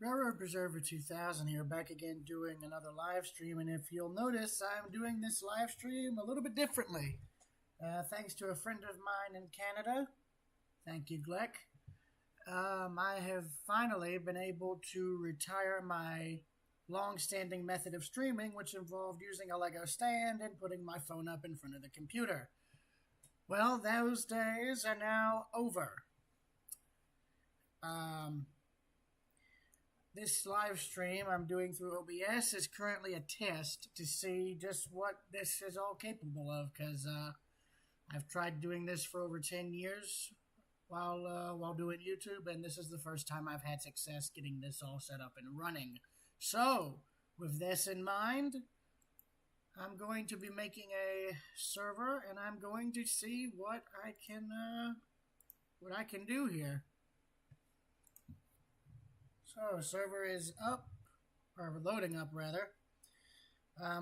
Railroad Preserver 2000 here, back again doing another live stream. And if you'll notice, I'm doing this live stream a little bit differently. Thanks to a friend of mine in Canada. Thank you, Gleck. I have finally been able to retire my long-standing method of streaming, which involved using a Lego stand and putting my phone up in front of the computer. Well, those days are now over. This live stream I'm doing through OBS is currently a test to see just what this is all capable of, because I've tried doing this for over 10 years while doing YouTube, and this is the first time I've had success getting this all set up and running. So, with this in mind, I'm going to be making a server, and I'm going to see what I can do here. So, server is up, or loading up rather.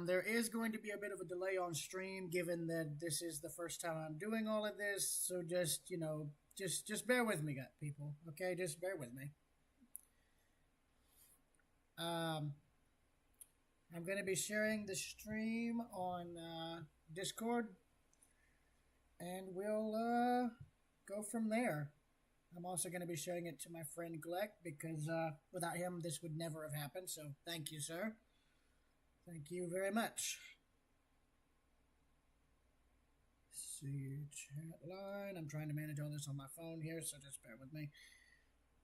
There is going to be a bit of a delay on stream, given that this is the first time I'm doing all of this. So just, just bear with me, people. Okay, just bear with me. I'm going to be sharing the stream on Discord, and we'll go from there. I'm also going to be sharing it to my friend Gleck, because without him, this would never have happened. So thank you, sir. Thank you very much. See, chat line. I'm trying to manage all this on my phone here, so just bear with me.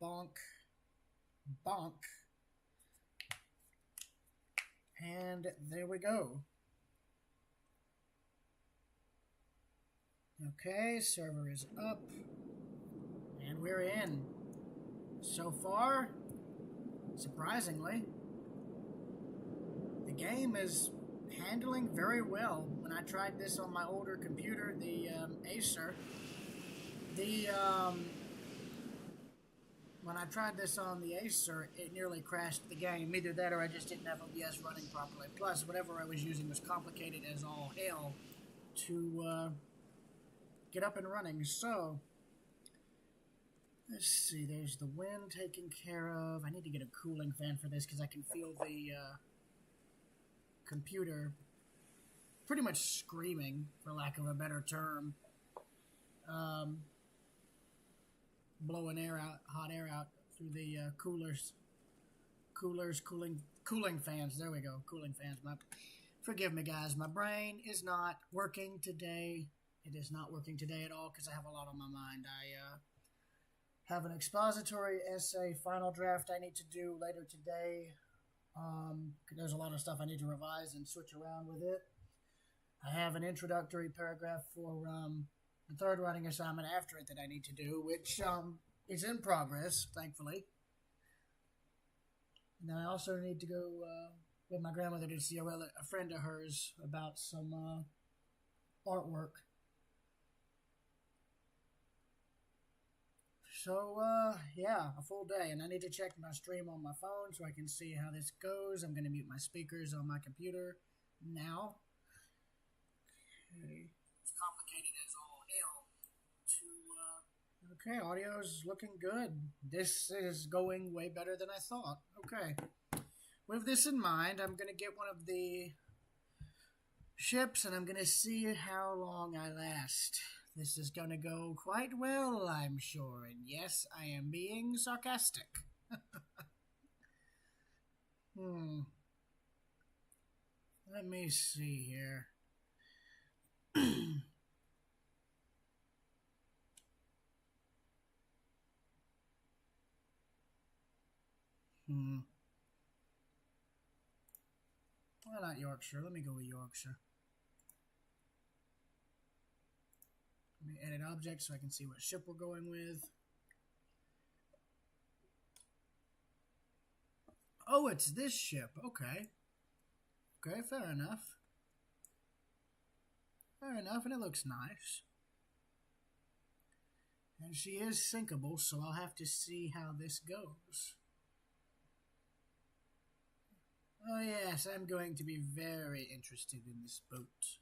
Bonk. Bonk. And there we go. Okay, server is up. And we're in. So far, surprisingly, the game is handling very well. When I tried this on my older computer, the Acer, when I tried this on the Acer, it nearly crashed the game. Either that or I just didn't have OBS running properly. Plus, whatever I was using was complicated as all hell to get up and running. So, let's see, there's the wind taken care of. I need to get a cooling fan for this because I can feel the computer pretty much screaming, for lack of a better term. Blowing air out, hot air out through the cooling fans. There we go, cooling fans. Forgive me, guys. My brain is not working today. It is not working today at all because I have a lot on my mind. I have an expository essay final draft I need to do later today. There's a lot of stuff I need to revise and switch around with it. I have an introductory paragraph for the third writing assignment after it that I need to do, which is in progress, thankfully. And I also need to go with my grandmother to see a friend of hers about some artwork. So, yeah, a full day, and I need to check my stream on my phone so I can see how this goes. I'm going to mute my speakers on my computer now. Okay. It's complicated as all hell. Okay, audio's looking good. This is going way better than I thought. Okay. With this in mind, I'm going to get one of the ships, and I'm going to see how long I last. This is going to go quite well, I'm sure. And yes, I am being sarcastic. Let me see here. Well, not Yorkshire. Let me go with Yorkshire. Let me edit object so I can see what ship we're going with. Oh, it's this ship. Okay. Okay, fair enough. Fair enough, and it looks nice. And she is sinkable, so I'll have to see how this goes. Oh yes, I'm going to be very interested in this boat.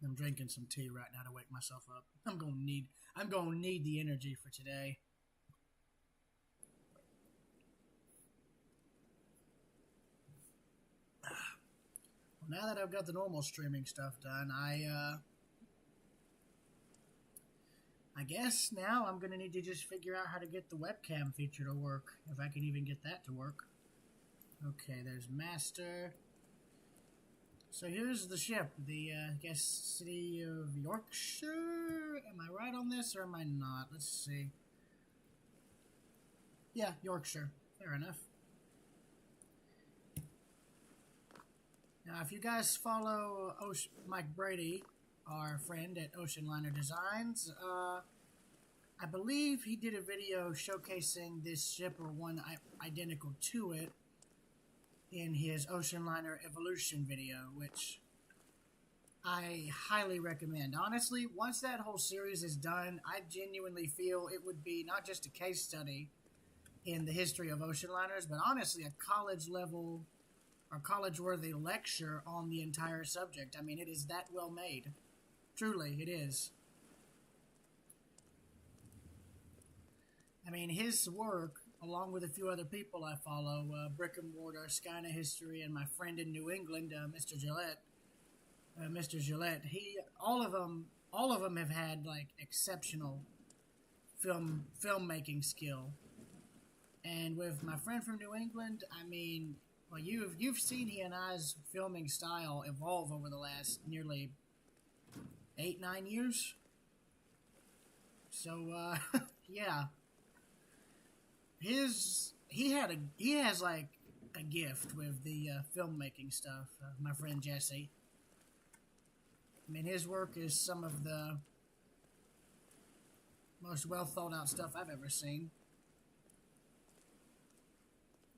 I'm drinking some tea right now to wake myself up. I'm gonna need the energy for today. now that I've got the normal streaming stuff done, I guess now I'm going to need to just figure out how to get the webcam feature to work, if I can even get that to work. Okay, there's Master. So here's the ship, the, I guess, city of Yorkshire? Am I right on this, or am I not? Let's see. Yeah, Yorkshire. Fair enough. Now, if you guys follow Mike Brady, our friend at Ocean Liner Designs, I believe he did a video showcasing this ship, or one identical to it, in his Ocean Liner Evolution video, which I highly recommend. Honestly, once that whole series is done, I genuinely feel it would be not just a case study in the history of ocean liners, but honestly a college-level or college-worthy lecture on the entire subject. I mean, it is that well made. Truly, it is. I mean, his work, along with a few other people I follow, Brick and Mortar, Skyna History, and my friend in New England, Mr. Gillette, all of them have had like exceptional filmmaking skill. And with my friend from New England, I mean, well, you've seen he and I's filming style evolve over the last nearly 8-9 years. So yeah. He has like a gift with the filmmaking stuff. My friend Jesse. I mean, his work is some of the most well thought out stuff I've ever seen.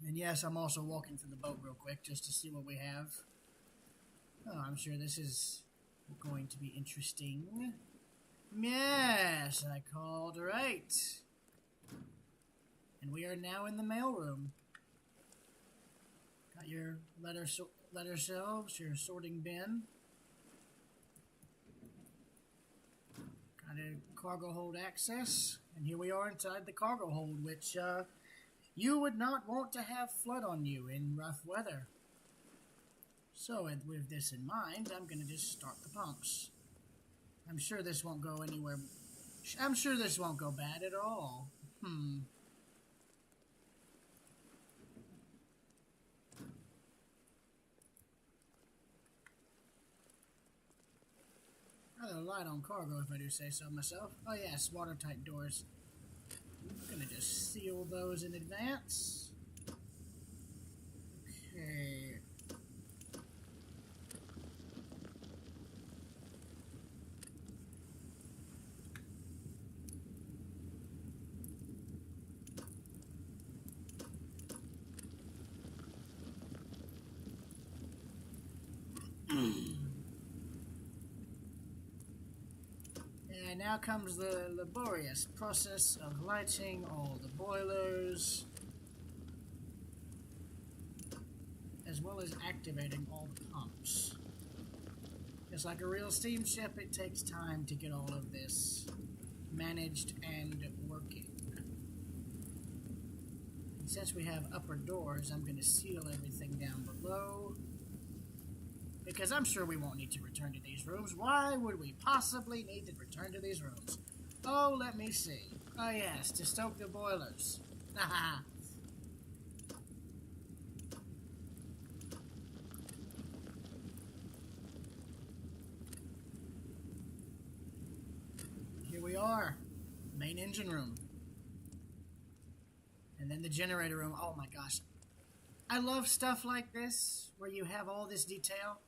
And yes, I'm also walking through the boat real quick just to see what we have. Oh, I'm sure this is going to be interesting. Yes, I called right. And we are now in the mailroom. Got your letter shelves, your sorting bin. Got a cargo hold access. And here we are inside the cargo hold, which you would not want to have flood on you in rough weather. So with this in mind, I'm going to just start the pumps. I'm sure this won't go anywhere. I'm sure this won't go bad at all. Rather light on cargo, if I do say so myself. Oh yes, watertight doors. I'm gonna just seal those in advance. Okay. And now comes the laborious process of lighting all the boilers, as well as activating all the pumps. Just like a real steamship, it takes time to get all of this managed and working. And since we have upper doors, I'm going to seal everything down below, because I'm sure we won't need to return to these rooms. Why would we possibly need to return to these rooms? Oh, let me see. Oh yes, to stoke the boilers. Haha. Here we are. Main engine room. And then the generator room. Oh my gosh. I love stuff like this, where you have all this detail.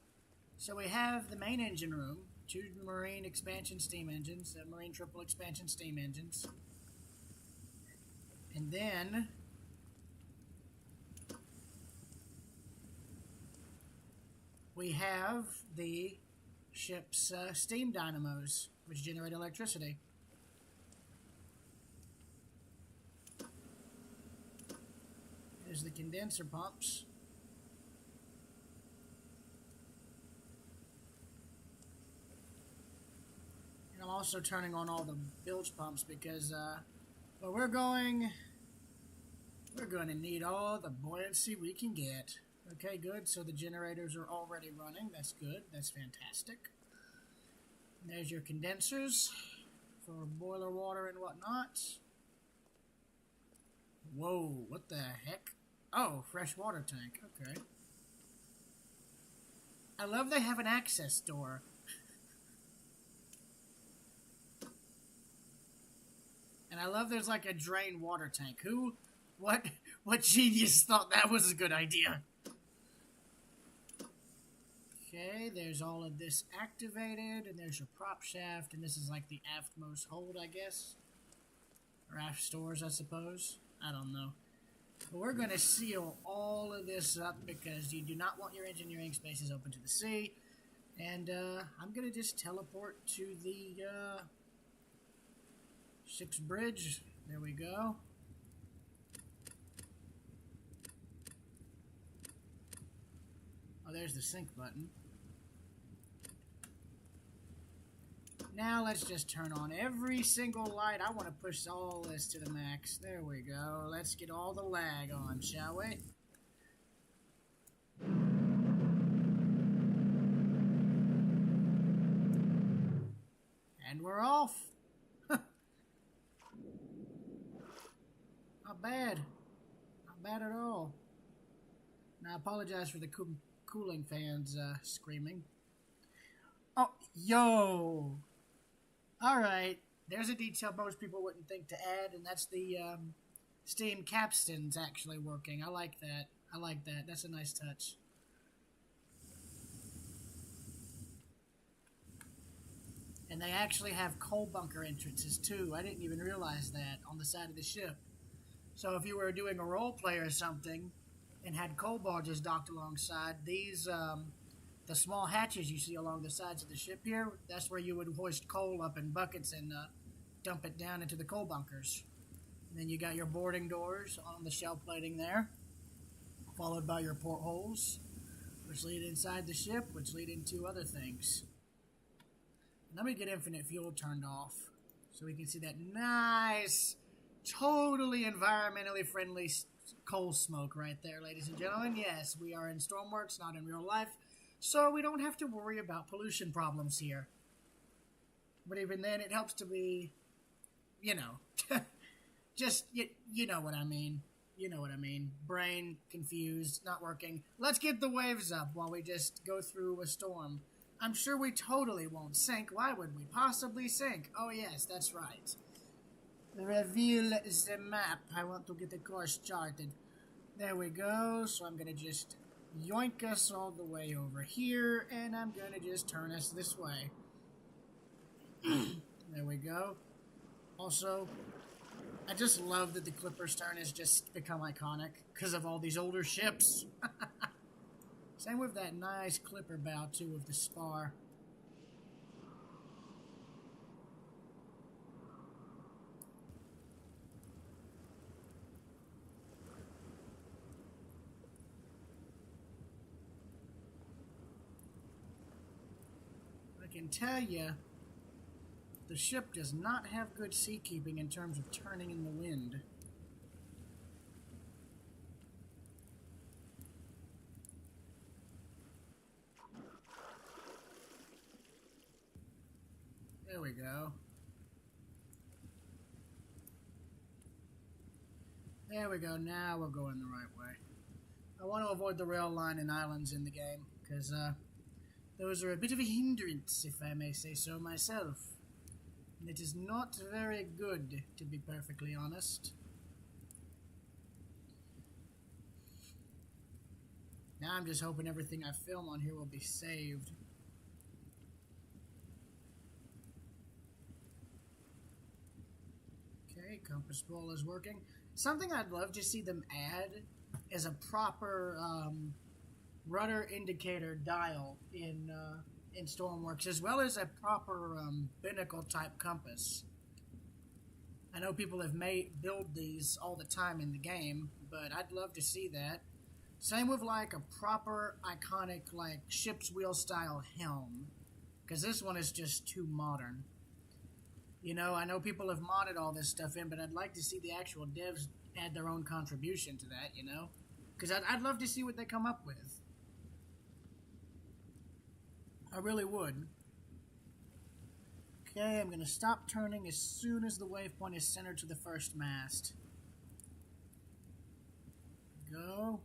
So we have the main engine room, 2 marine expansion steam engines, marine triple expansion steam engines. And then we have the ship's steam dynamos, which generate electricity. There's the condenser pumps. I'm also turning on all the bilge pumps because where we're going to need all the buoyancy we can get. Okay, good. So the generators are already running. That's good. That's fantastic. There's your condensers for boiler water and whatnot. Whoa, what the heck? Oh, fresh water tank. Okay. I love they have an access door. And I love there's like a drain water tank. What genius thought that was a good idea? Okay, there's all of this activated, and there's your prop shaft, and this is like the aftmost hold, I guess. Or aft stores, I suppose. I don't know. But we're going to seal all of this up because you do not want your engineering spaces open to the sea. And I'm going to just teleport to the ship's bridge. There we go. Oh, there's the sync button. Now let's just turn on every single light. I want to push all this to the max. There we go. Let's get all the lag on, shall we? And we're off. Not bad. Not bad at all. Now, I apologize for the cooling fans screaming. Oh, yo! Alright, there's a detail most people wouldn't think to add, and that's the steam capstans actually working. I like that. I like that. That's a nice touch. And they actually have coal bunker entrances, too. I didn't even realize that on the side of the ship. So if you were doing a role play or something and had coal barges docked alongside, these... the small hatches you see along the sides of the ship here, that's where you would hoist coal up in buckets and dump it down into the coal bunkers. And then you got your boarding doors on the shell plating there, followed by your portholes, which lead inside the ship, which lead into other things. Let me get infinite fuel turned off so we can see that nice, totally environmentally friendly coal smoke right there, ladies and gentlemen. Yes, we are in Stormworks, not in real life. So we don't have to worry about pollution problems here. But even then, it helps to be, you know, just, you know what I mean. You know what I mean. Brain confused, not working. Let's get the waves up while we just go through a storm. I'm sure we totally won't sink. Why would we possibly sink? Oh yes, that's right. Reveal the map. I want to get the course charted. There we go. So I'm going to just... yoink us all the way over here, and I'm gonna just turn us this way. There we go. Also, I just love that the Clipper stern has just become iconic because of all these older ships. Same with that nice Clipper bow, too, of the spar. I can tell you, the ship does not have good seakeeping in terms of turning in the wind. There we go. There we go. Now we're going the right way. I want to avoid the rail line and islands in the game, because, those are a bit of a hindrance, if I may say so myself. And it is not very good, to be perfectly honest. Now I'm just hoping everything I film on here will be saved. Okay, compass ball is working. Something I'd love to see them add is a proper rudder indicator dial in Stormworks, as well as a proper binnacle type compass. I know people have build these all the time in the game, but I'd love to see that. Same with like a proper iconic like ship's wheel style helm, because this one is just too modern. You know, I know people have modded all this stuff in, but I'd like to see the actual devs add their own contribution to that, you know? Because I'd love to see what they come up with. I really would. Okay, I'm going to stop turning as soon as the waypoint is centered to the first mast. Go.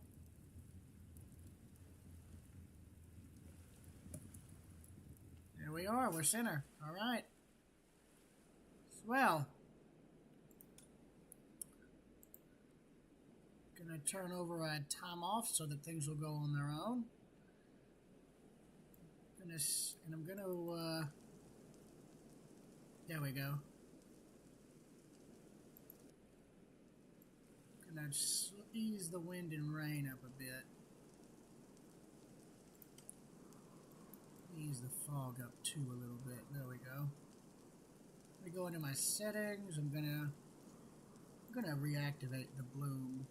There we are, we're center. Alright. Swell. Gonna turn override time off so that things will go on their own. And I'm gonna, there we go. Gonna ease the wind and rain up a bit. Ease the fog up too a little bit. There we go. Let me go into my settings. I'm gonna reactivate the bloom.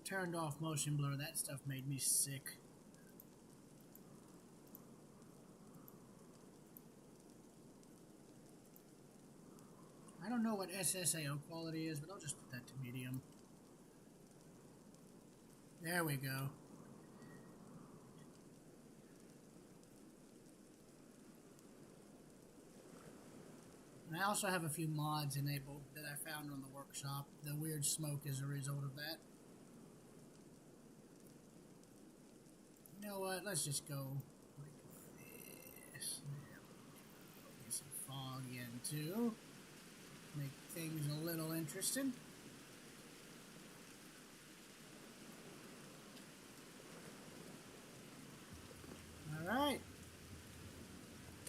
Turned off motion blur. That stuff made me sick. I don't know what SSAO quality is, but I'll just put that to medium. There we go. And I also have a few mods enabled that I found on the workshop. The weird smoke is a result of that. You know what? Let's just go like this. Get some fog in too. Make things a little interesting. Alright.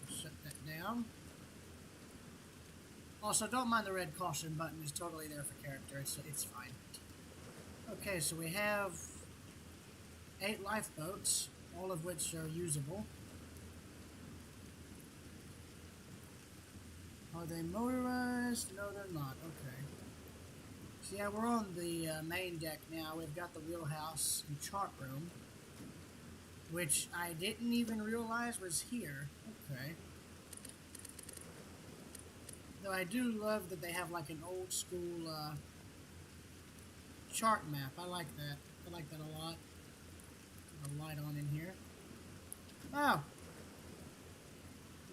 Shut that down. Also, don't mind the red caution button. It's totally there for character. It's fine. Okay, so we have 8 lifeboats, all of which are usable. Are they motorized? No, they're not. Okay. So yeah, we're on the main deck now. We've got the wheelhouse and chart room, which I didn't even realize was here. Okay. Though I do love that they have like an old school chart map. I like that. I like that a lot. A light on in here. Oh,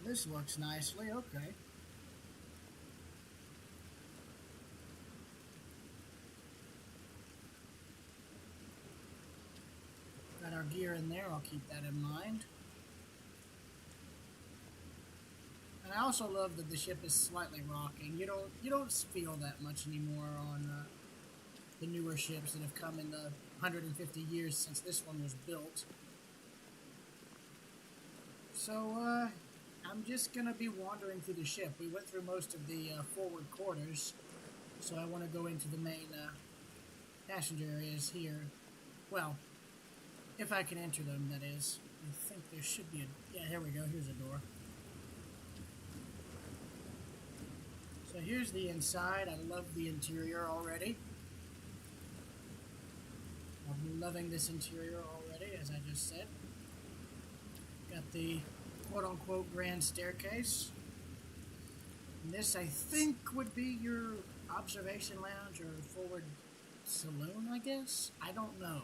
this works nicely. Okay. Got our gear in there. I'll keep that in mind. And I also love that the ship is slightly rocking. You don't feel that much anymore on the newer ships that have come in the 150 years since this one was built. So, I'm just going to be wandering through the ship. We went through most of the forward quarters, so I want to go into the main passenger areas here. Well, if I can enter them, that is. I think there should be a... Yeah, here we go. Here's a door. So here's the inside. I love the interior already. I'm loving this interior already, as I just said. Got the quote-unquote grand staircase. And this, I think, would be your observation lounge or forward saloon, I guess? I don't know.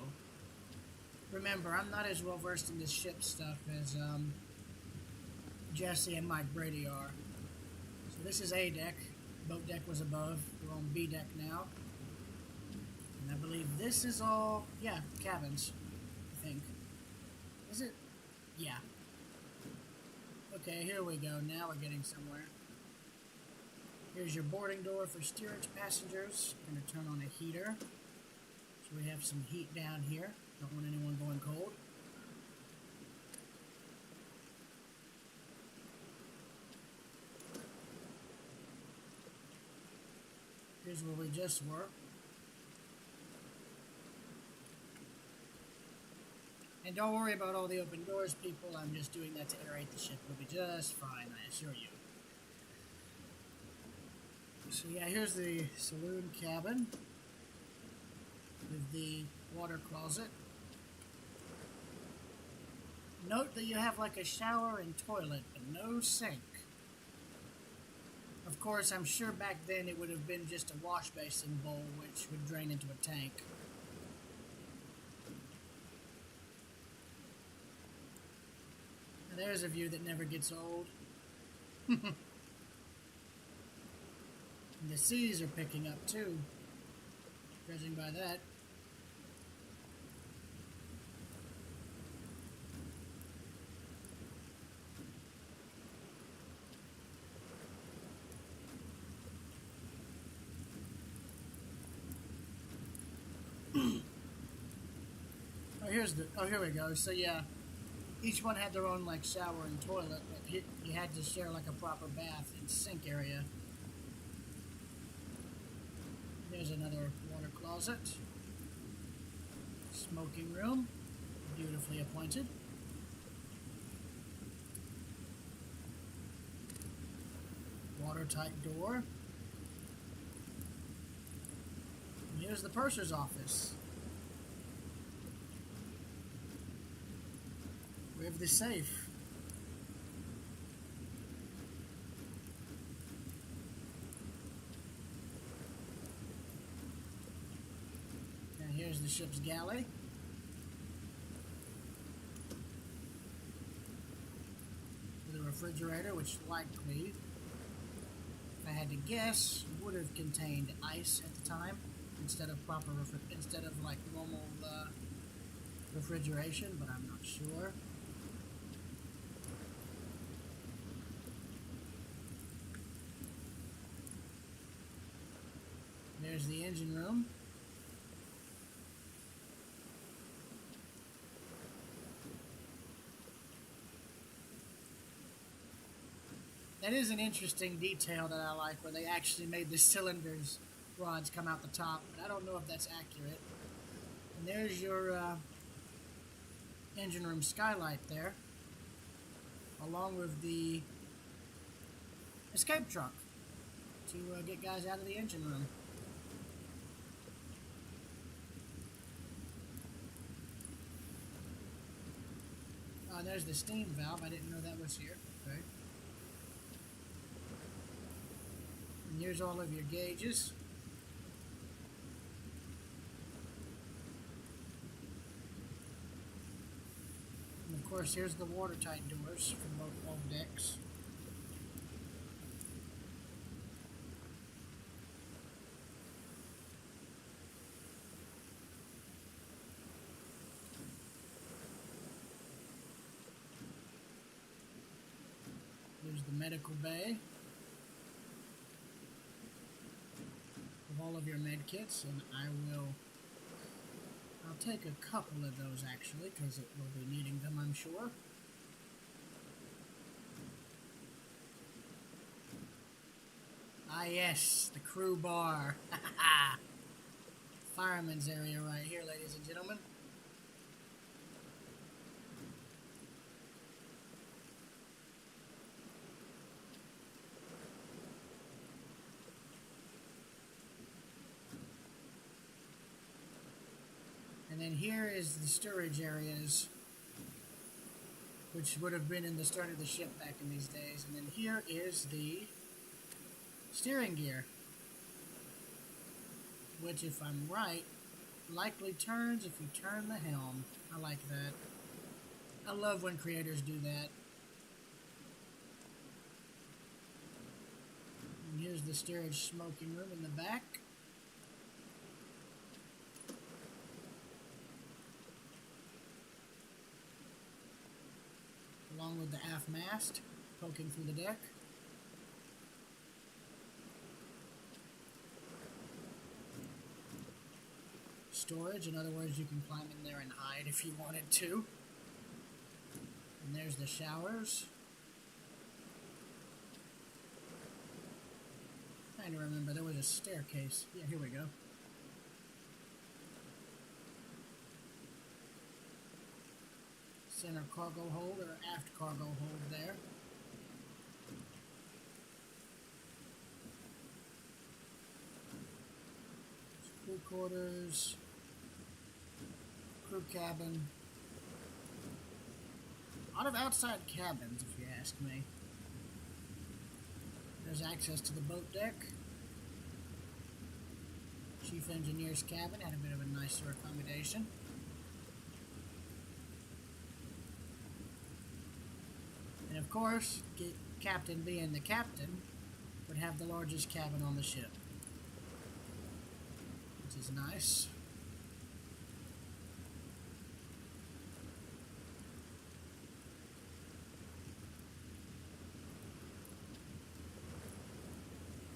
Remember, I'm not as well versed in this ship stuff as Jesse and Mike Brady are. So this is A deck. Boat deck was above. We're on B deck now. And I believe this is all, yeah, cabins, I think. Is it? Yeah. Okay, here we go. Now we're getting somewhere. Here's your boarding door for steerage passengers. I'm going to turn on a heater. So we have some heat down here. Don't want anyone going cold. Here's where we just were. And don't worry about all the open doors, people. I'm just doing that to aerate the ship. It'll be just fine, I assure you. So yeah, here's the saloon cabin with the water closet. Note that you have like a shower and toilet, but no sink. Of course, I'm sure back then it would have been just a wash basin bowl, which would drain into a tank. Now, there's a view that never gets old. And the seas are picking up too, judging by that. Here we go. So yeah, each one had their own like shower and toilet, but you had to share like a proper bath and sink area. There's another water closet, smoking room, beautifully appointed. Watertight door. And here's the purser's office. We have the safe. And here's the ship's galley. With a refrigerator, which likely, if I had to guess, would have contained ice at the time instead of like normal refrigeration, but I'm not sure. There's the engine room. That is an interesting detail that I like, where they actually made the cylinders rods come out the top, but I don't know if that's accurate. And there's your engine room skylight there, along with the escape truck to get guys out of the engine room. There's the steam valve. I didn't know that was here. Okay. And here's all of your gauges. And of course, here's the watertight doors for both decks. There's the medical bay with all of your med kits, and I'll take a couple of those actually, because it will be needing them, I'm sure. Ah yes, the crew bar. Fireman's area right here, ladies and gentlemen. And then here is the storage areas, which would have been in the stern of the ship back in these days. And then here is the steering gear, which, if I'm right, likely turns if you turn the helm. I like that. I love when creators do that. And here's the steerage smoking room in the back. Along with the aft mast poking through the deck. Storage, in other words, you can climb in there and hide if you wanted to. And there's the showers. Trying to remember, there was a staircase. Yeah, here we go. center cargo hold or aft cargo hold there. Crew quarters, crew cabin. A lot of outside cabins, if you ask me. There's access to the boat deck. Chief engineer's cabin had a bit of a nicer accommodation. And of course, captain being the captain, would have the largest cabin on the ship, which is nice.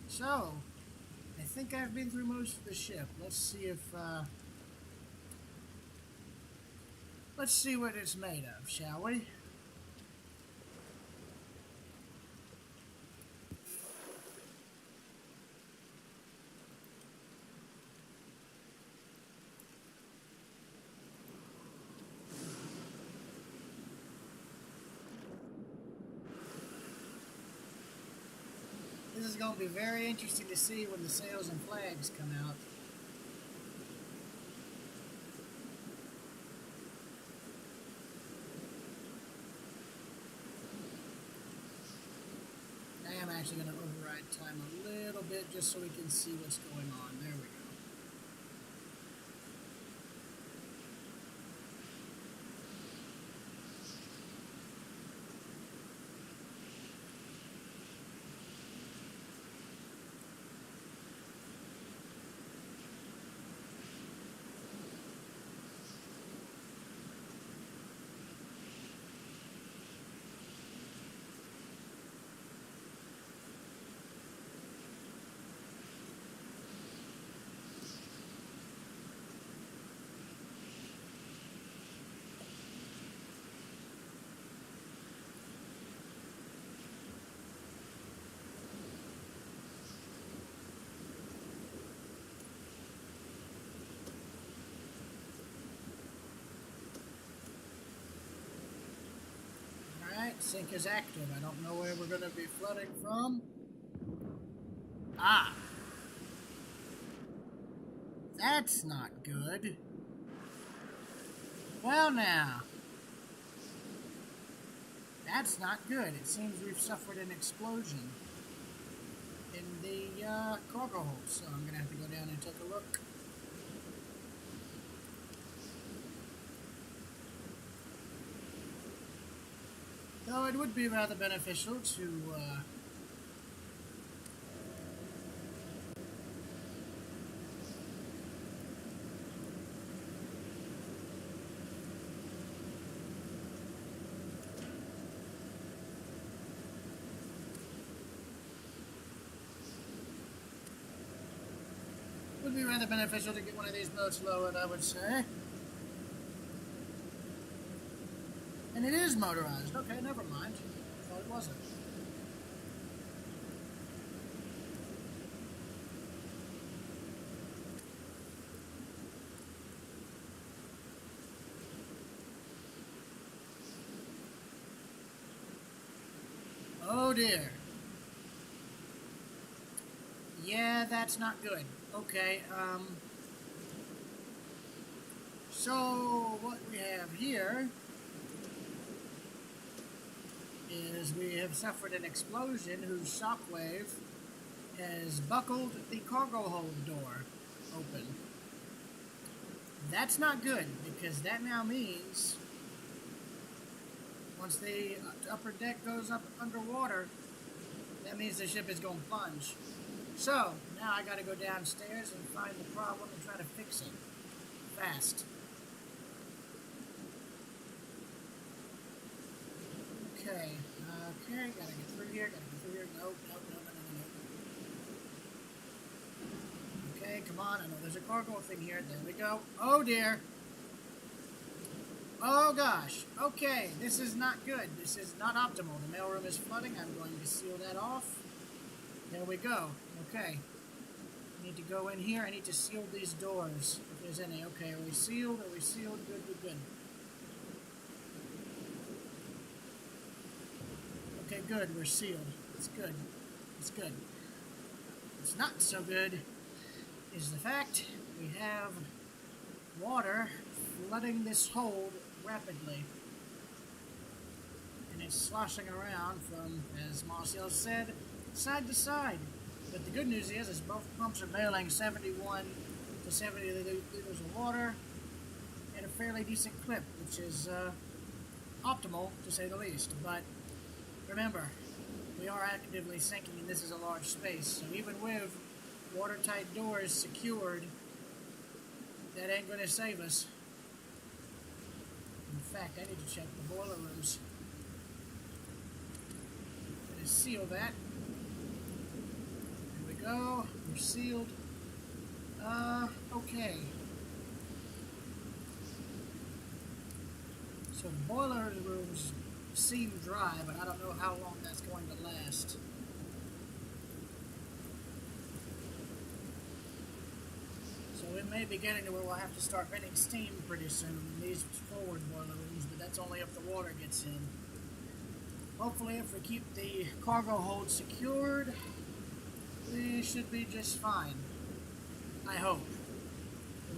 So, I think I've been through most of the ship. Let's see if, let's see what it's made of, shall we? This is going to be very interesting to see when the sails and flags come out. I am actually going to override time a little bit just so we can see what's going on. There we go. Sink is active. I don't know where we're going to be flooding from. Ah! That's not good. Well now. That's not good. It seems we've suffered an explosion in the cargo hold. So I'm going to have to go down and take a look. Though it would be rather beneficial to get one of these boats lowered, I would say. And it is motorized. Okay, never mind. I thought it wasn't. Oh dear. Yeah, that's not good. Okay, so what we have here is we have suffered an explosion whose shockwave has buckled the cargo hold door open. That's not good, because that now means once the upper deck goes up underwater, that means the ship is going to plunge. So, now I got to go downstairs and find the problem and try to fix it fast. Okay, gotta get through here, Nope. Okay, come on, I know there's a cargo thing here, there we go. Oh dear. Oh gosh, okay, this is not good, this is not optimal. The mailroom is flooding, I'm going to seal that off. There we go, okay. I need to go in here, I need to seal these doors, if there's any. Okay, are we sealed? Good. Okay, good. We're sealed. It's good. It's good. What's not so good is the fact we have water flooding this hold rapidly. And it's sloshing around from, as Marcel said, side to side. But the good news is both pumps are bailing 71 to 70 liters of water at a fairly decent clip, which is optimal to say the least. But remember, we are actively sinking and this is a large space, so even with watertight doors secured, that ain't going to save us. In fact, I need to check the boiler rooms. I'm going to seal that. There we go. We're sealed. Okay. So the boiler rooms seem dry, but I don't know how long that's going to last. So we may be getting to where we'll have to start venting steam pretty soon in these forward boiler rooms, but that's only if the water gets in. Hopefully, if we keep the cargo hold secured, we should be just fine. I hope.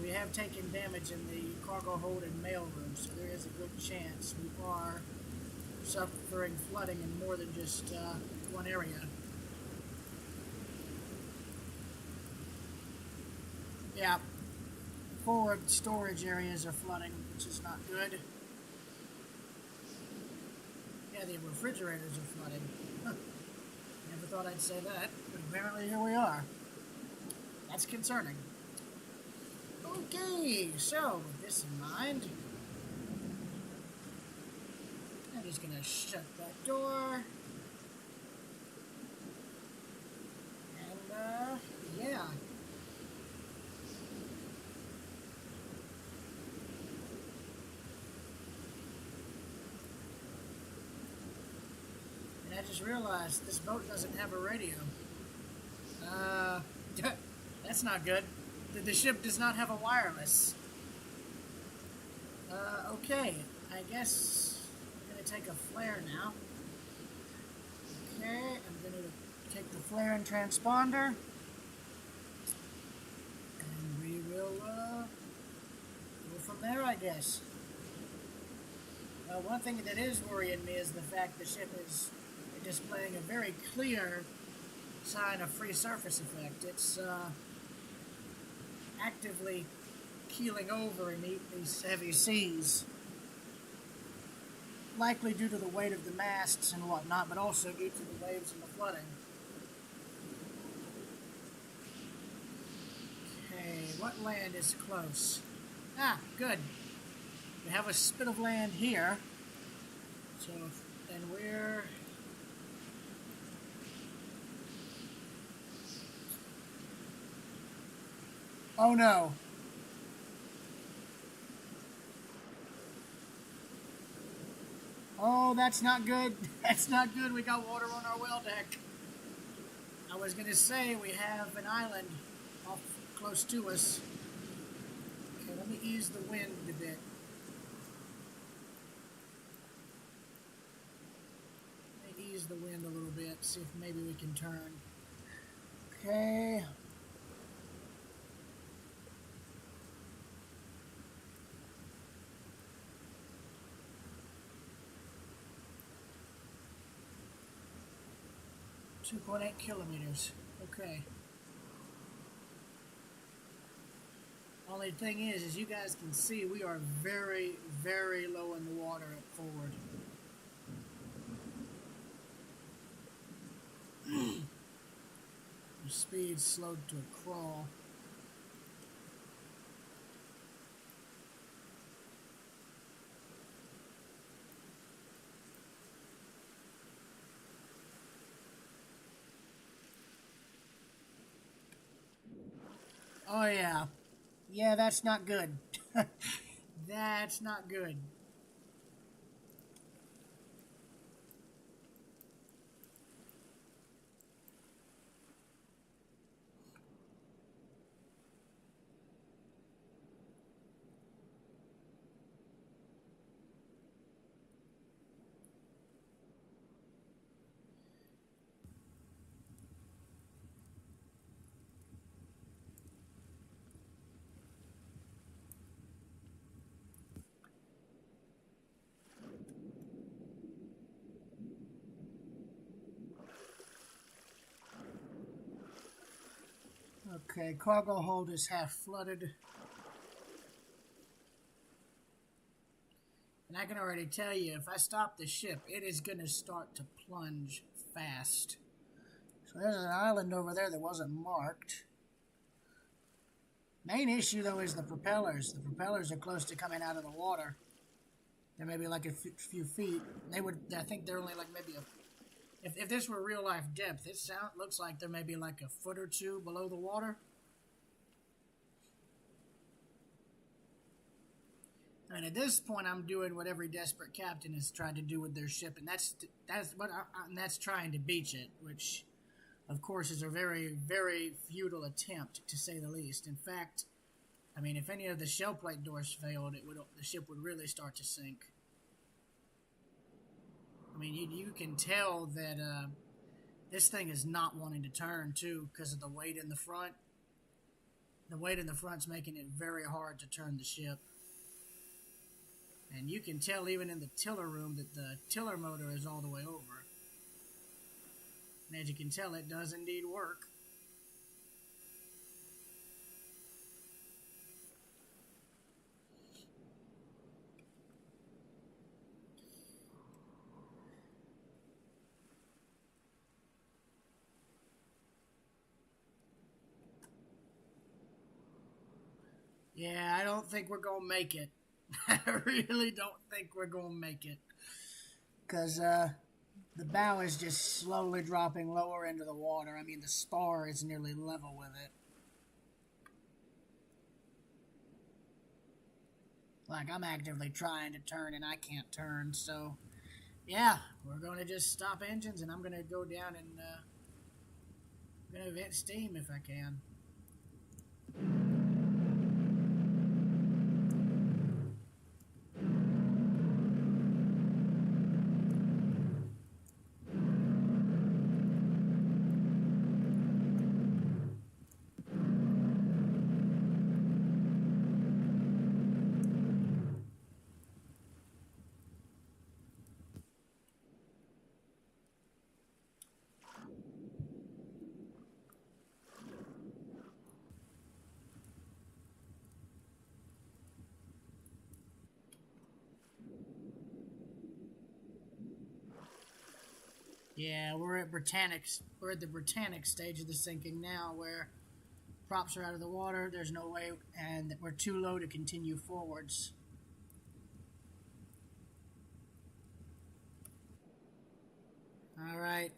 We have taken damage in the cargo hold and mail room, so there is a good chance we are suffering flooding in more than just one area. Yeah, forward storage areas are flooding, which is not good. Yeah, the refrigerators are flooding. Never thought I'd say that, but apparently here we are. That's concerning. Okay, so with this in mind, I'm just going to shut that door. And, yeah. And I just realized this boat doesn't have a radio. That's not good. The ship does not have a wireless. Okay, I guess I'm going to take a flare now. Okay, I'm going to take the flare and transponder. And we will go from there, I guess. One thing that is worrying me is the fact the ship is displaying a very clear sign of free surface effect. It's actively keeling over in these heavy seas. Likely due to the weight of the masts and whatnot, but also due to the waves and the flooding. Okay, what land is close? Ah, good. We have a spit of land here. So, and we're... Oh no. Oh, that's not good. That's not good. We got water on our well deck. I was going to say we have an island off close to us. Okay, let me ease the wind a bit. Let me ease the wind a little bit, see if maybe we can turn. Okay. .8 kilometers. Okay. Only thing is you guys can see we are very, very low in the water at forward. The speed slowed to a crawl. Oh yeah. Yeah, that's not good. That's not good. Okay, cargo hold is half flooded. And I can already tell you, if I stop the ship, it is going to start to plunge fast. So there's an island over there that wasn't marked. Main issue, though, is the propellers. The propellers are close to coming out of the water. They're maybe like a few feet. I think they're only like maybe if this were real life depth, it looks like they're maybe like a foot or two below the water. And at this point, I'm doing what every desperate captain has tried to do with their ship, and that's trying to beach it, which, of course, is a very, very futile attempt, to say the least. In fact, I mean, if any of the shell plate doors failed, the ship would really start to sink. I mean, you can tell that this thing is not wanting to turn, too, because of the weight in the front. The weight in the front's making it very hard to turn the ship. And you can tell even in the tiller room that the tiller motor is all the way over. And as you can tell, it does indeed work. Yeah, I don't think we're going to make it. I really don't think we're going to make it. Because the bow is just slowly dropping lower into the water. I mean, the spar is nearly level with it. Like, I'm actively trying to turn and I can't turn, so... Yeah, we're going to just stop engines and I'm going to go down and... I'm going to vent steam if I can. Yeah, we're at the Britannic stage of the sinking now, where props are out of the water, there's no way, and we're too low to continue forwards. Alright.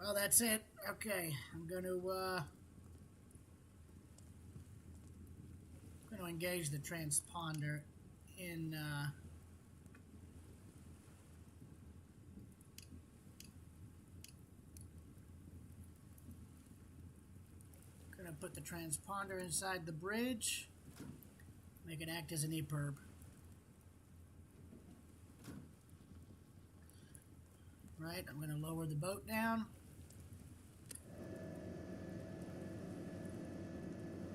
Well, that's it. Okay, I'm going to engage the transponder in... Put the transponder inside the bridge, make it act as an EPIRB. Right, I'm going to lower the boat down.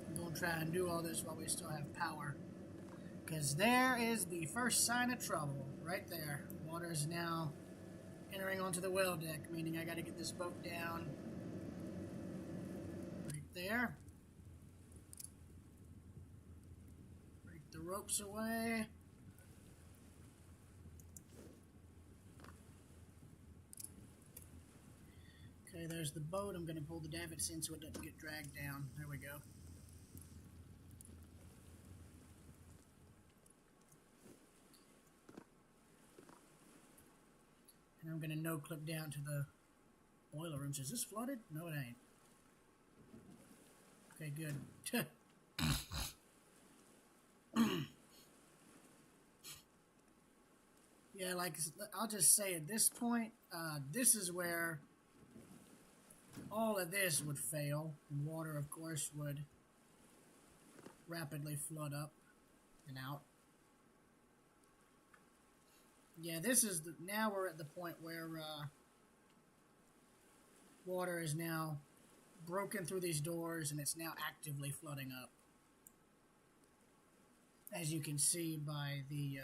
I'm going to try and do all this while we still have power. Because there is the first sign of trouble, right there. Water is now entering onto the well deck, meaning I got to get this boat down. There. Break the ropes away. Okay, there's the boat. I'm going to pull the davits in so it doesn't get dragged down. There we go. And I'm going to no-clip down to the boiler rooms. Is this flooded? No, it ain't. Okay, good. Yeah, like, I'll just say at this point, this is where all of this would fail. And water, of course, would rapidly flood up and out. Yeah, this is now we're at the point where water is now broken through these doors and it's now actively flooding up. As you can see by the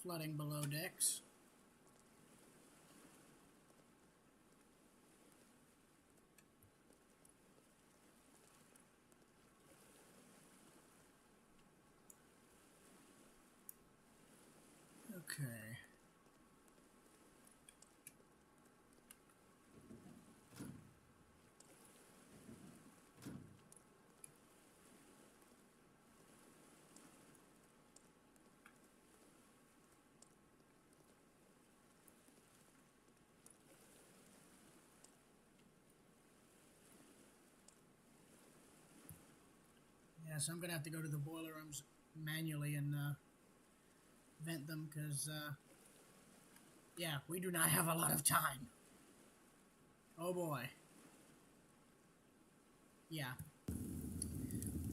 flooding below decks. Okay. Yeah, so I'm going to have to go to the boiler rooms manually and vent them because, yeah, we do not have a lot of time. Oh boy. Yeah.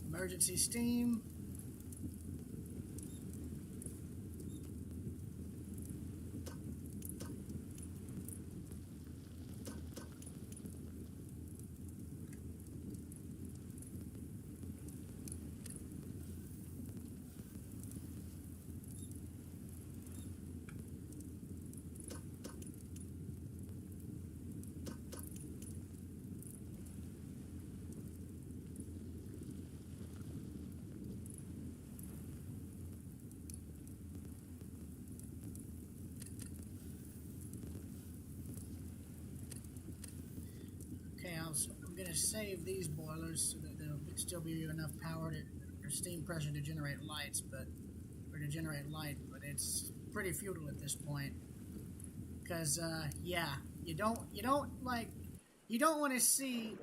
Emergency steam. Okay, I'm going to save these boilers so that there'll still be enough power or steam pressure to generate lights, or to generate light, but it's pretty futile at this point. Because, yeah, you don't want to see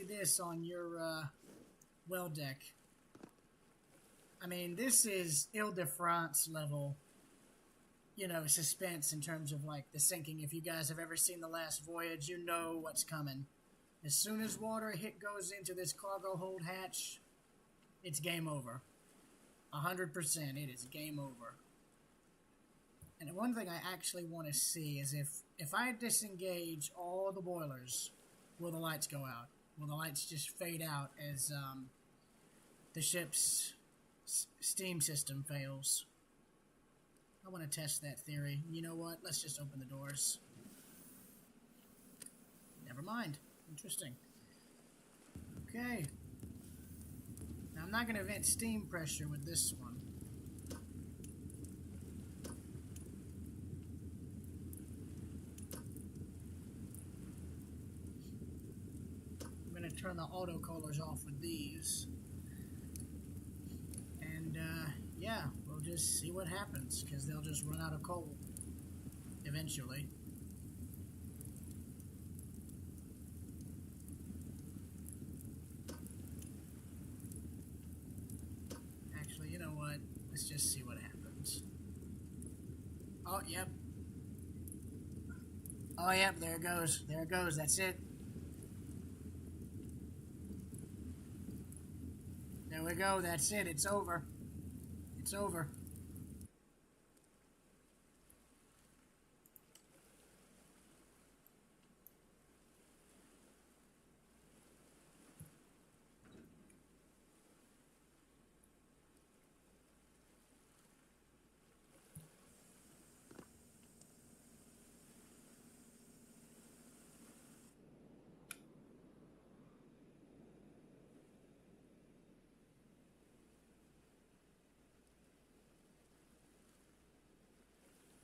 this on your, well deck. I mean, this is Ile-de-France level, suspense in terms of, like, the sinking. If you guys have ever seen The Last Voyage, you know what's coming. As soon as water goes into this cargo hold hatch, it's game over. 100%, it is game over. And one thing I actually want to see is if I disengage all the boilers, will the lights go out? Will the lights just fade out as the ship's steam system fails? I want to test that theory. You know what? Let's just open the doors. Never mind. Interesting. Okay. Now, I'm not going to vent steam pressure with this one. I'm going to turn the autocollers off with these. And, yeah, we'll just see what happens, because they'll just run out of coal eventually. Actually, you know what? Let's just see what happens. Oh, yep. Oh, yep, there it goes. There it goes. That's it. There we go. That's it. It's over. It's over.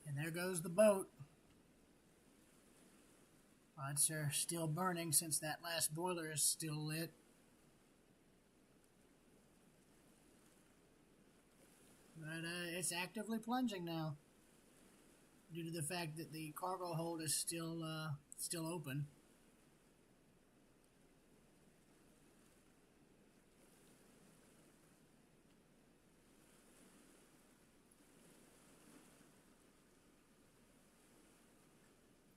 And there goes the boat. Lights are still burning since that last boiler is still lit. But it's actively plunging now, due to the fact that the cargo hold is still open.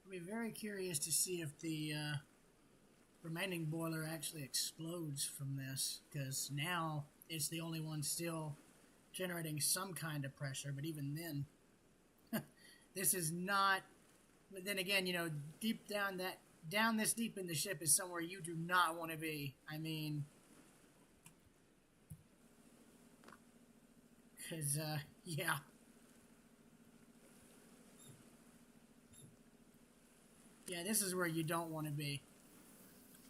I'll be very curious to see if the remaining boiler actually explodes from this, because now it's the only one still generating some kind of pressure, but even then, this is not. But then again, deep down this deep in the ship is somewhere you do not want to be. I mean, because yeah. Yeah, this is where you don't want to be.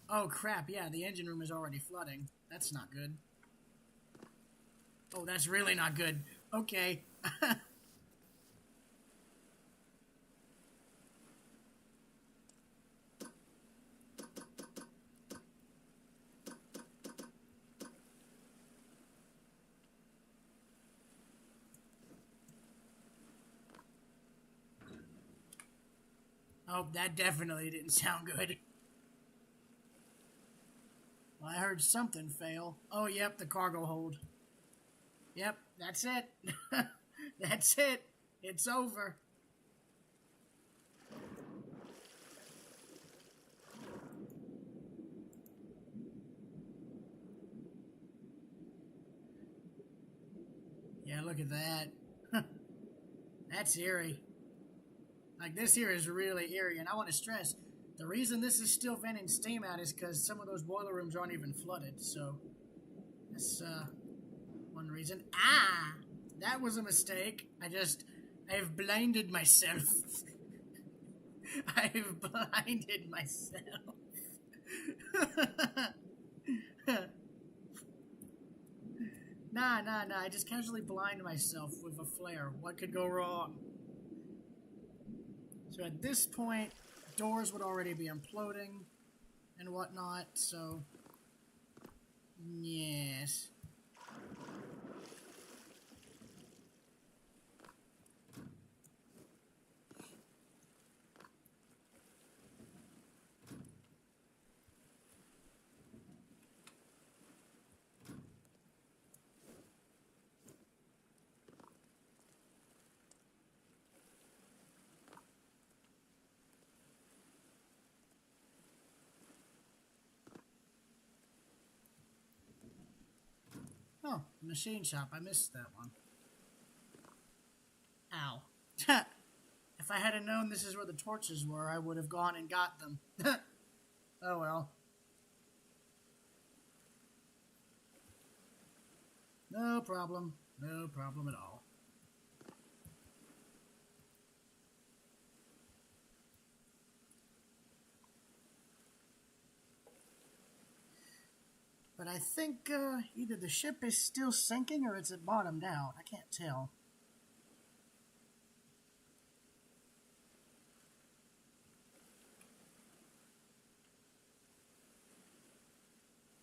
Oh crap, yeah, the engine room is already flooding. That's not good. Oh, that's really not good. Okay, Oh, that definitely didn't sound good. Well, I heard something fail. Oh, yep, the cargo hold. Yep, that's it. That's it. It's over. Yeah, look at that. That's eerie. Like, this here is really eerie, and I want to stress, the reason this is still venting steam out is because some of those boiler rooms aren't even flooded, so that's one reason. Ah! That was a mistake. I've blinded myself. I've blinded myself. Nah. I just casually blind myself with a flare. What could go wrong? So at this point, doors would already be imploding and whatnot, so yes. Oh, machine shop. I missed that one. Ow. If I had known this is where the torches were, I would have gone and got them. Oh well. No problem. No problem at all. But I think either the ship is still sinking or it's bottomed out. I can't tell.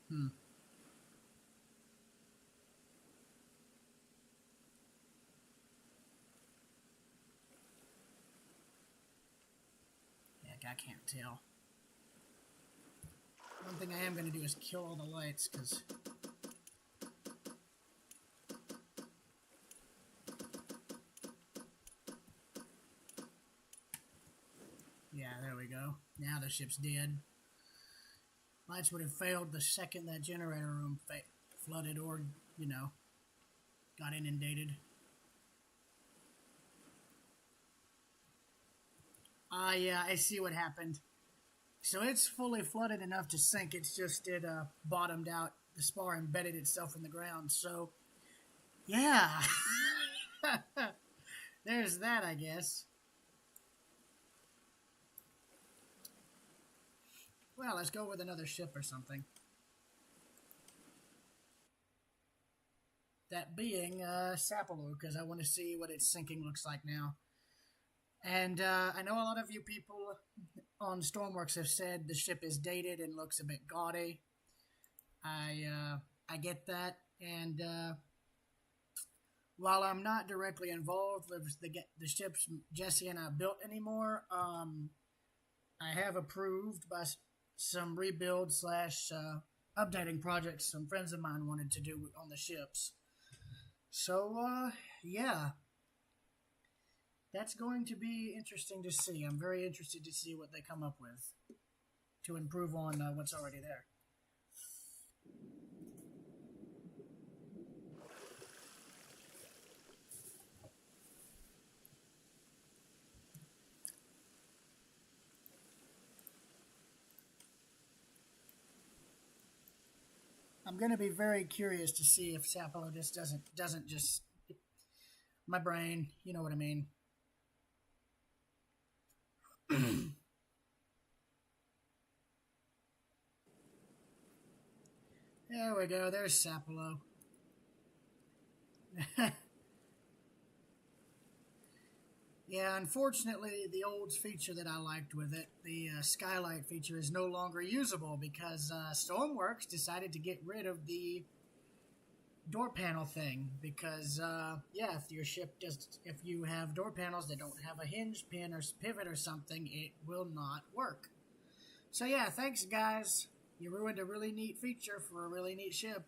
Hmm. Heck, I can't tell. One thing I am going to do is kill all the lights, because... Yeah, there we go. Now the ship's dead. Lights would have failed the second that generator room flooded or, got inundated. Ah, yeah, I see what happened. So it's fully flooded enough to sink. It's just it bottomed out. The spar embedded itself in the ground. So, yeah. There's that, I guess. Well, let's go with another ship or something. That being Sapelo, because I want to see what its sinking looks like now. And I know a lot of you people on Stormworks have said the ship is dated and looks a bit gaudy. I get that, and while I'm not directly involved with the ships Jesse and I built anymore, I have approved by some rebuild slash updating projects some friends of mine wanted to do on the ships. So yeah. That's going to be interesting to see. I'm very interested to see what they come up with to improve on what's already there. I'm going to be very curious to see if Sapelo just doesn't just my brain, you know what I mean. There we go. There's Sapelo. Yeah, unfortunately, the old feature that I liked with it, the skylight feature, is no longer usable because Stormworks decided to get rid of the door panel thing. Because yeah, if your ship just if you have door panels that don't have a hinge pin or pivot or something, it will not work. So yeah, thanks guys. You ruined a really neat feature for a really neat ship.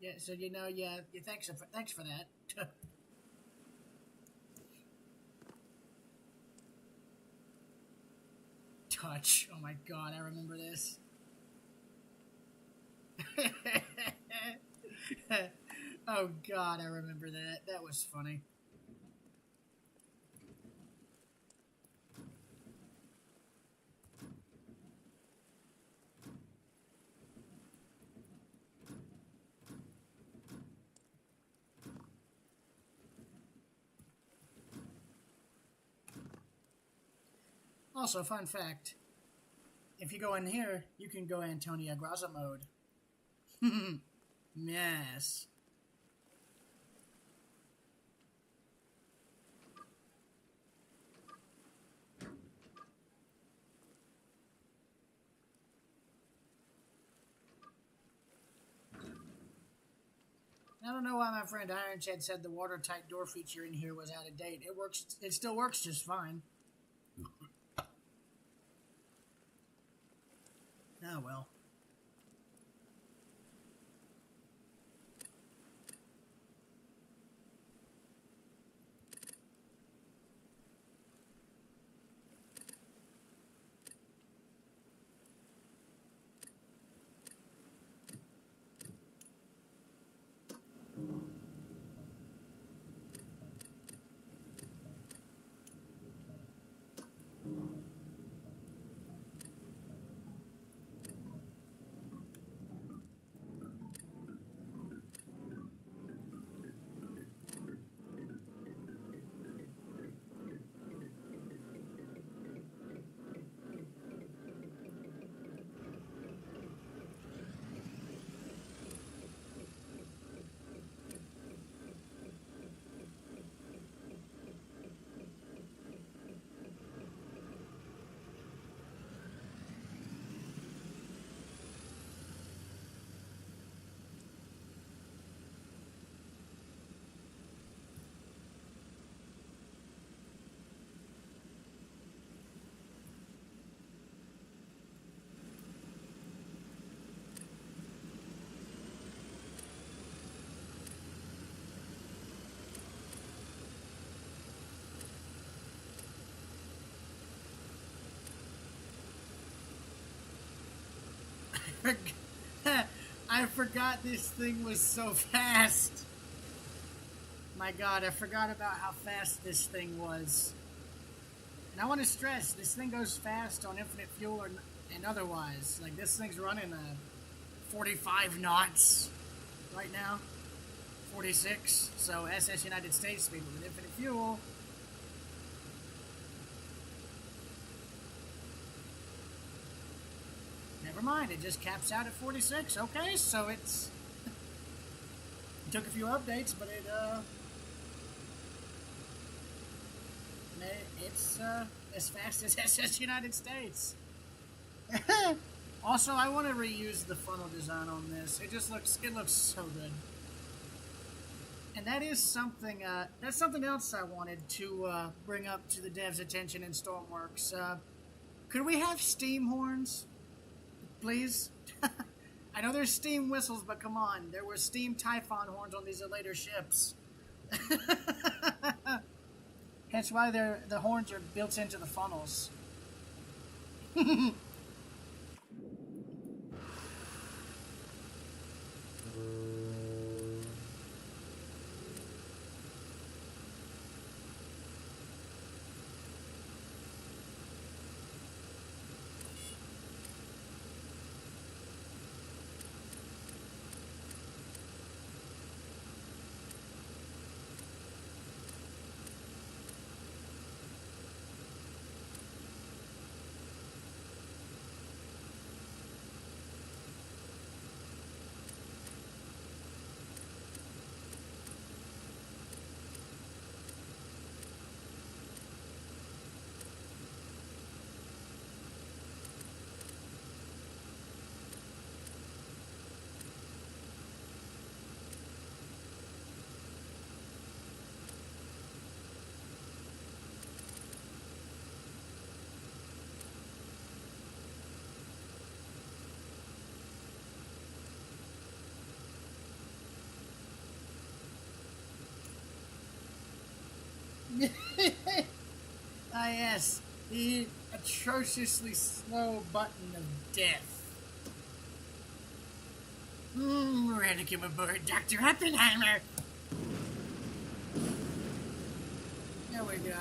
Yeah, so yeah, thanks for that. Touch. Oh my god, I remember this. Oh god, I remember that. That was funny. Also, fun fact: if you go in here, you can go Antonia Graza mode. Yes. I don't know why my friend Ironshed said the watertight door feature in here was out of date. It works. It still works just fine. Oh well. I forgot this thing was so fast. My god, I forgot about how fast this thing was. And I want to stress, this thing goes fast on infinite fuel and otherwise. Like, this thing's running 45 knots right now. 46. So, SS United States speed with infinite fuel. Never mind, it just caps out at 46. Okay, so it took a few updates, but it's as fast as SS United States. Also, I want to reuse the funnel design on this. It looks so good. And that is something. That's something else I wanted to bring up to the devs' attention in Stormworks. Could we have steam horns, please? I know there's steam whistles, but come on, there were steam Typhon horns on these later ships. Hence why the horns are built into the funnels. Ah, yes, the atrociously slow button of death. Welcome aboard, Dr. Oppenheimer. There we go.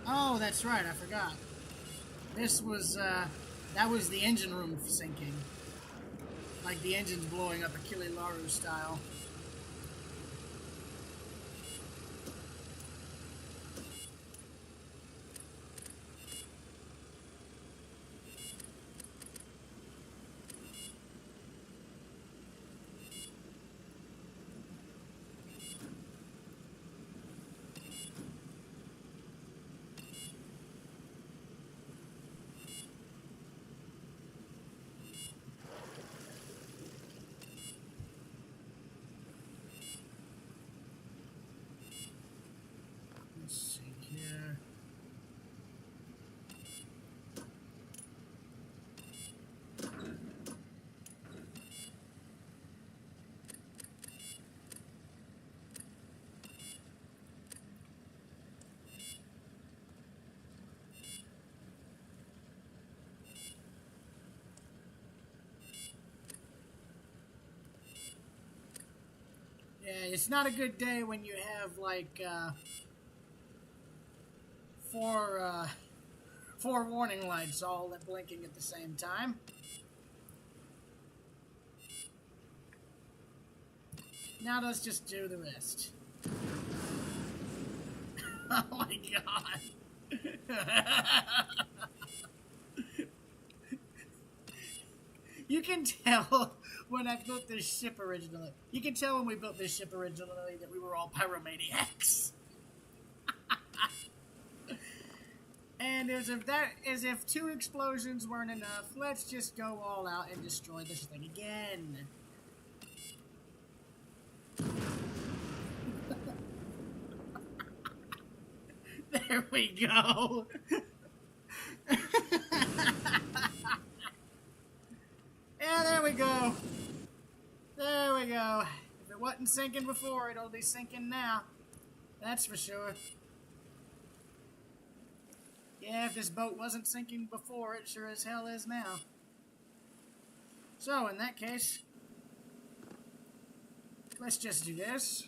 Oh, that's right, I forgot. This was, that was the engine room sinking. Like the engine's blowing up Achille Laru style. Let's see here. Yeah, it's not a good day when you have like four warning lights all blinking at the same time. Now let's just do the rest. Oh my god. You can tell when I built this ship originally. You can tell when we built this ship originally that we were all pyromaniacs. And as if two explosions weren't enough, let's just go all out and destroy this thing again. There we go. Yeah, there we go. There we go. If it wasn't sinking before, it'll be sinking now. That's for sure. Yeah, if this boat wasn't sinking before, it sure as hell is now. So, in that case, let's just do this.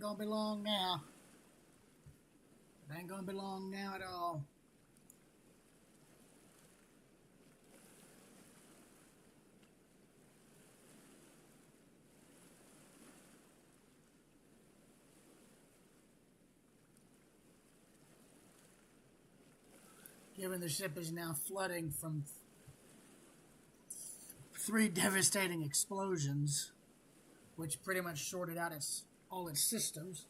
ain't gonna be long now. It ain't gonna be long now at all. Given the ship is now flooding from 3 devastating explosions, which pretty much shorted out all its systems,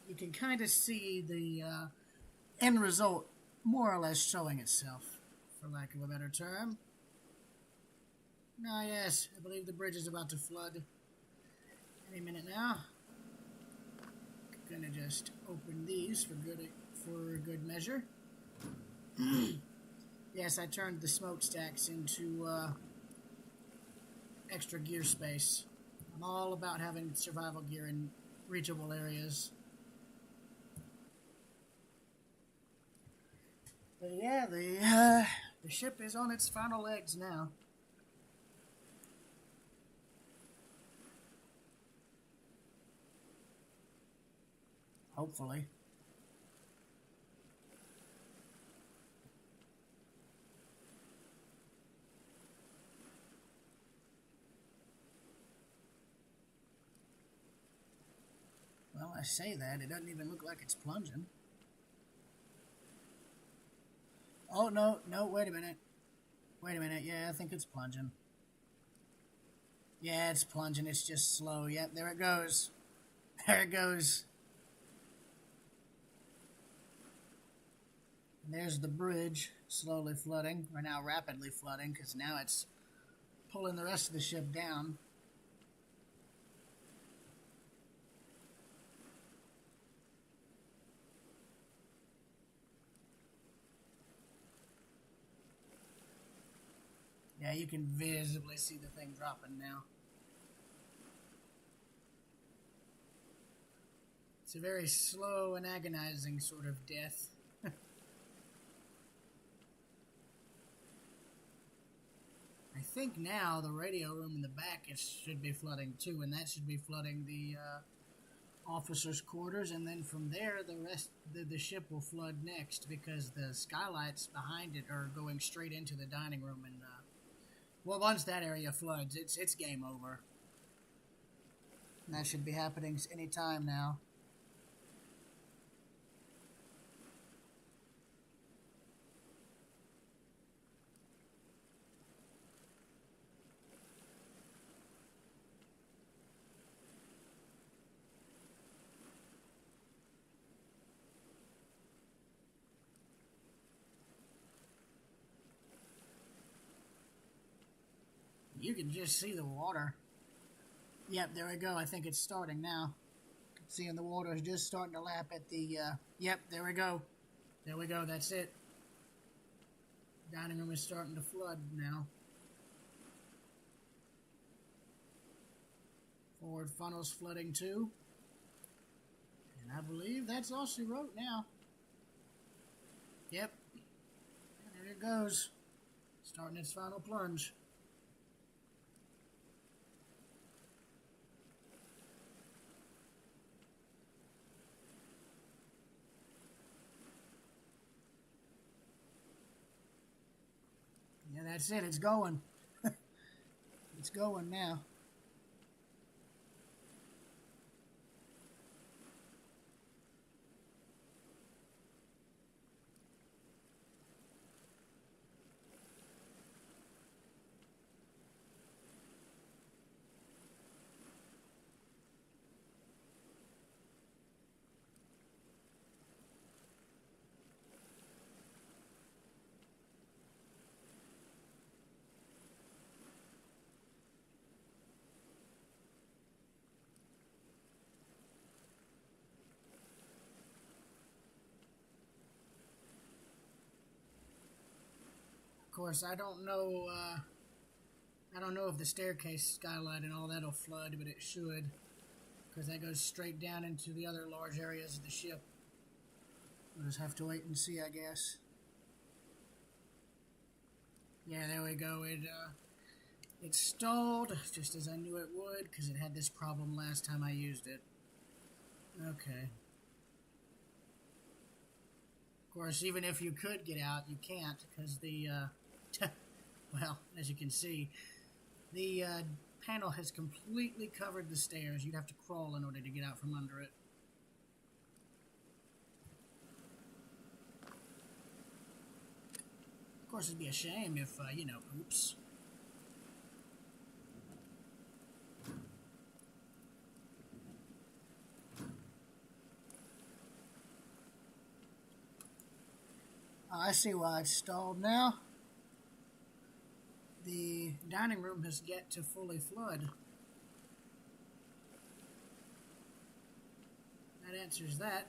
you can kind of see the end result more or less showing itself, for lack of a better term. Ah, yes, I believe the bridge is about to flood any minute now. Gonna just open these for good measure. Yes, I turned the smokestacks into extra gear space. I'm all about having survival gear in reachable areas. But yeah, the ship is on its final legs now. Hopefully. Well, I say that, it doesn't even look like it's plunging. Oh, no, wait a minute. Yeah, I think it's plunging. Yeah, it's plunging, it's just slow. Yep, there it goes. There it goes. And there's the bridge, slowly flooding, or now rapidly flooding, because now it's pulling the rest of the ship down. Yeah, you can visibly see the thing dropping now. It's a very slow and agonizing sort of death. I think now the radio room in the back should be flooding too, and that should be flooding the officers' quarters, and then from there the rest the ship will flood next, because the skylights behind it are going straight into the dining room, and well, once that area floods, it's game over. And that should be happening any time now. You can just see the water. Yep, there we go. I think it's starting now. Seeing the water is just starting to lap at the, yep, there we go. There we go, that's it. Dining room is starting to flood now. Forward funnel's flooding too. And I believe that's all she wrote now. Yep. And there it goes. Starting its final plunge. Yeah, that's it. It's going. It's going now. Of course, I don't know if the staircase skylight and all that'll flood, but it should, because that goes straight down into the other large areas of the ship. We'll just have to wait and see, I guess. Yeah, there we go. It stalled, just as I knew it would, because it had this problem last time I used it. Okay. Of course, even if you could get out, you can't, because the, well, as you can see, the panel has completely covered the stairs. You'd have to crawl in order to get out from under it. Of course, it'd be a shame if, you know, oops. I see why it's stalled now. The dining room has yet to fully flood. That answers that.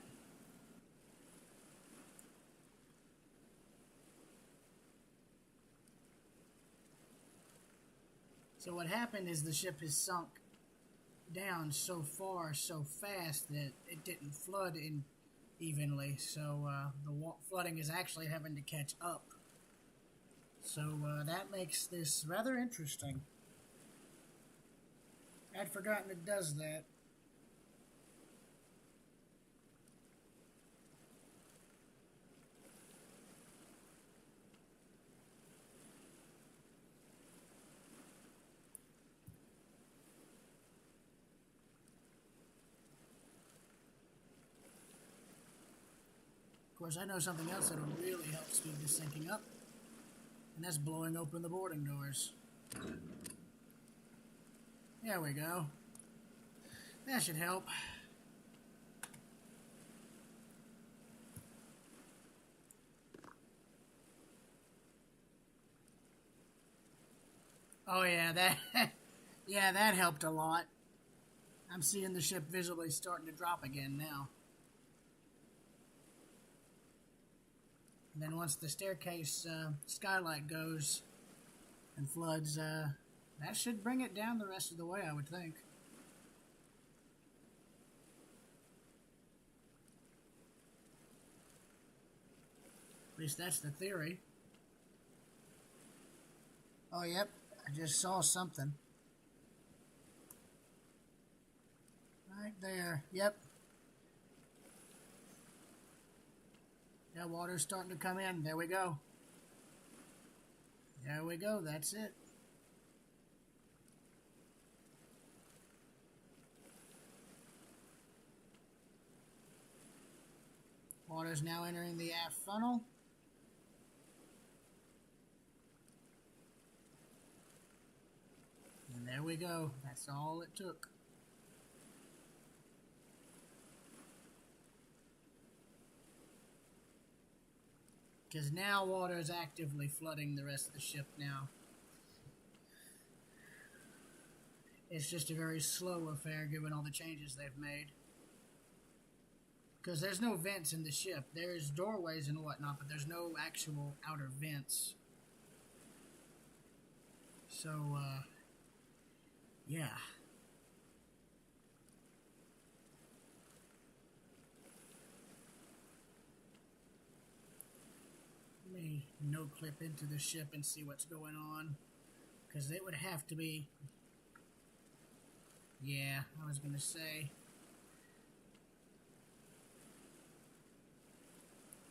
So what happened is the ship has sunk down so far, so fast that it didn't flood in evenly. So the flooding is actually having to catch up. So that makes this rather interesting. I'd forgotten it does that. Of course, I know something else that'll really help speed this sinking up, and that's blowing open the boarding doors. There we go. That should help. Oh yeah, yeah, that helped a lot. I'm seeing the ship visibly starting to drop again now. And then once the staircase skylight goes and floods, that should bring it down the rest of the way, I would think. At least that's the theory. Oh, yep. I just saw something. Right there. Yep. Yeah, water's starting to come in. There we go. There we go. That's it. Water's now entering the aft funnel. And there we go. That's all it took. Because now water is actively flooding the rest of the ship now. It's just a very slow affair given all the changes they've made. Because there's no vents in the ship. There's doorways and whatnot, but there's no actual outer vents. So, yeah. Let me no-clip into the ship and see what's going on. Because it would have to be... Yeah, I was going to say...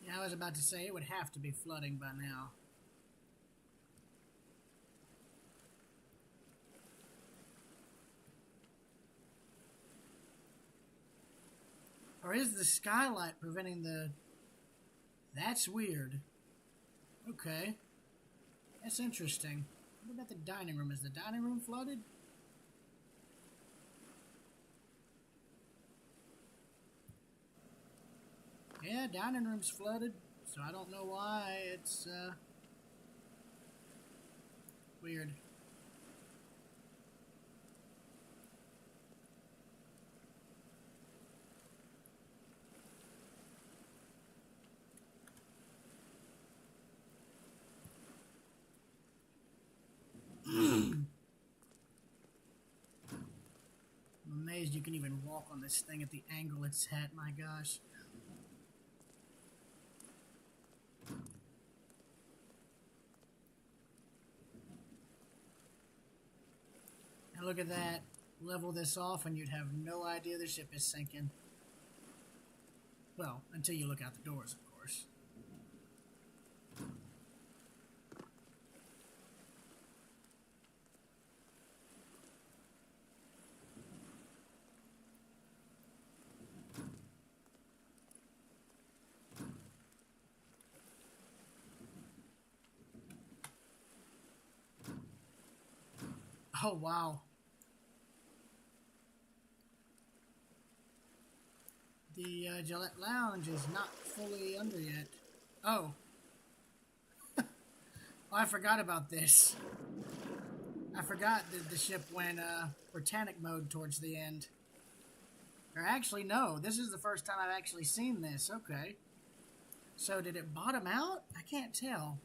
Yeah, I was about to say it would have to be flooding by now. Or is the skylight preventing the... That's weird. Okay. That's interesting. What about the dining room? Is the dining room flooded? Yeah, dining room's flooded. So I don't know why it's, weird. I'm amazed you can even walk on this thing at the angle it's at, my gosh. Look at that. Level this off and you'd have no idea the ship is sinking. Well, until you look out the doors, of course. Oh, wow. The Gillette Lounge is not fully under yet. Oh. Oh, I forgot about this. I forgot that the ship went Britannic mode towards the end. Or actually, no. This is the first time I've actually seen this. Okay. So did it bottom out? I can't tell.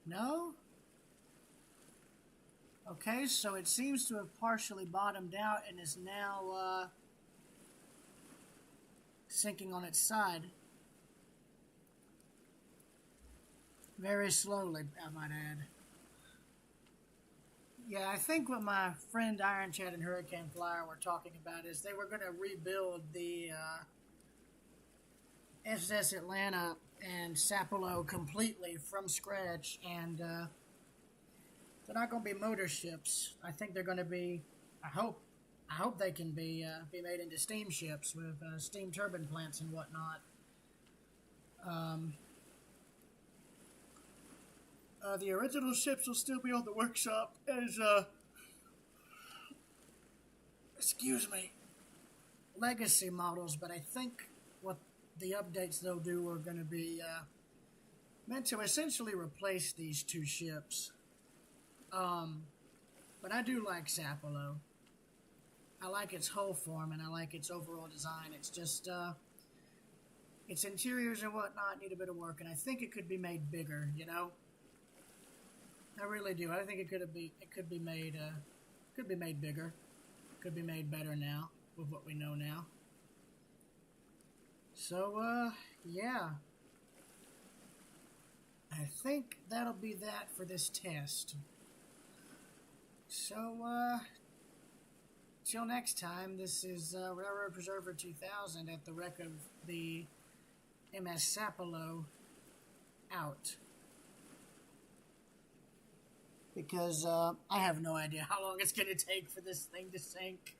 No? Okay, so it seems to have partially bottomed out and is now sinking on its side. Very slowly, I might add. Yeah, I think what my friend Iron Chad and Hurricane Flyer were talking about is they were going to rebuild the SS Atlanta and Sapelo completely from scratch, and they're not going to be motor ships. I think they're going to be, I hope they can be made into steamships with steam turbine plants and whatnot. The original ships will still be on the workshop as, excuse me, legacy models, but I think what the updates they'll do are going to be meant to essentially replace these two ships. But I do like Sapelo. I like its hull form and I like its overall design. It's just, its interiors and whatnot need a bit of work, and I think it could be made bigger, you know? I really do. I think it could be made bigger. Could be made better now with what we know now. So, yeah. I think that'll be that for this test. So, till next time, this is Railroad Preserver 2000 at the wreck of the MS Sapelo out. Because I have no idea how long it's going to take for this thing to sink.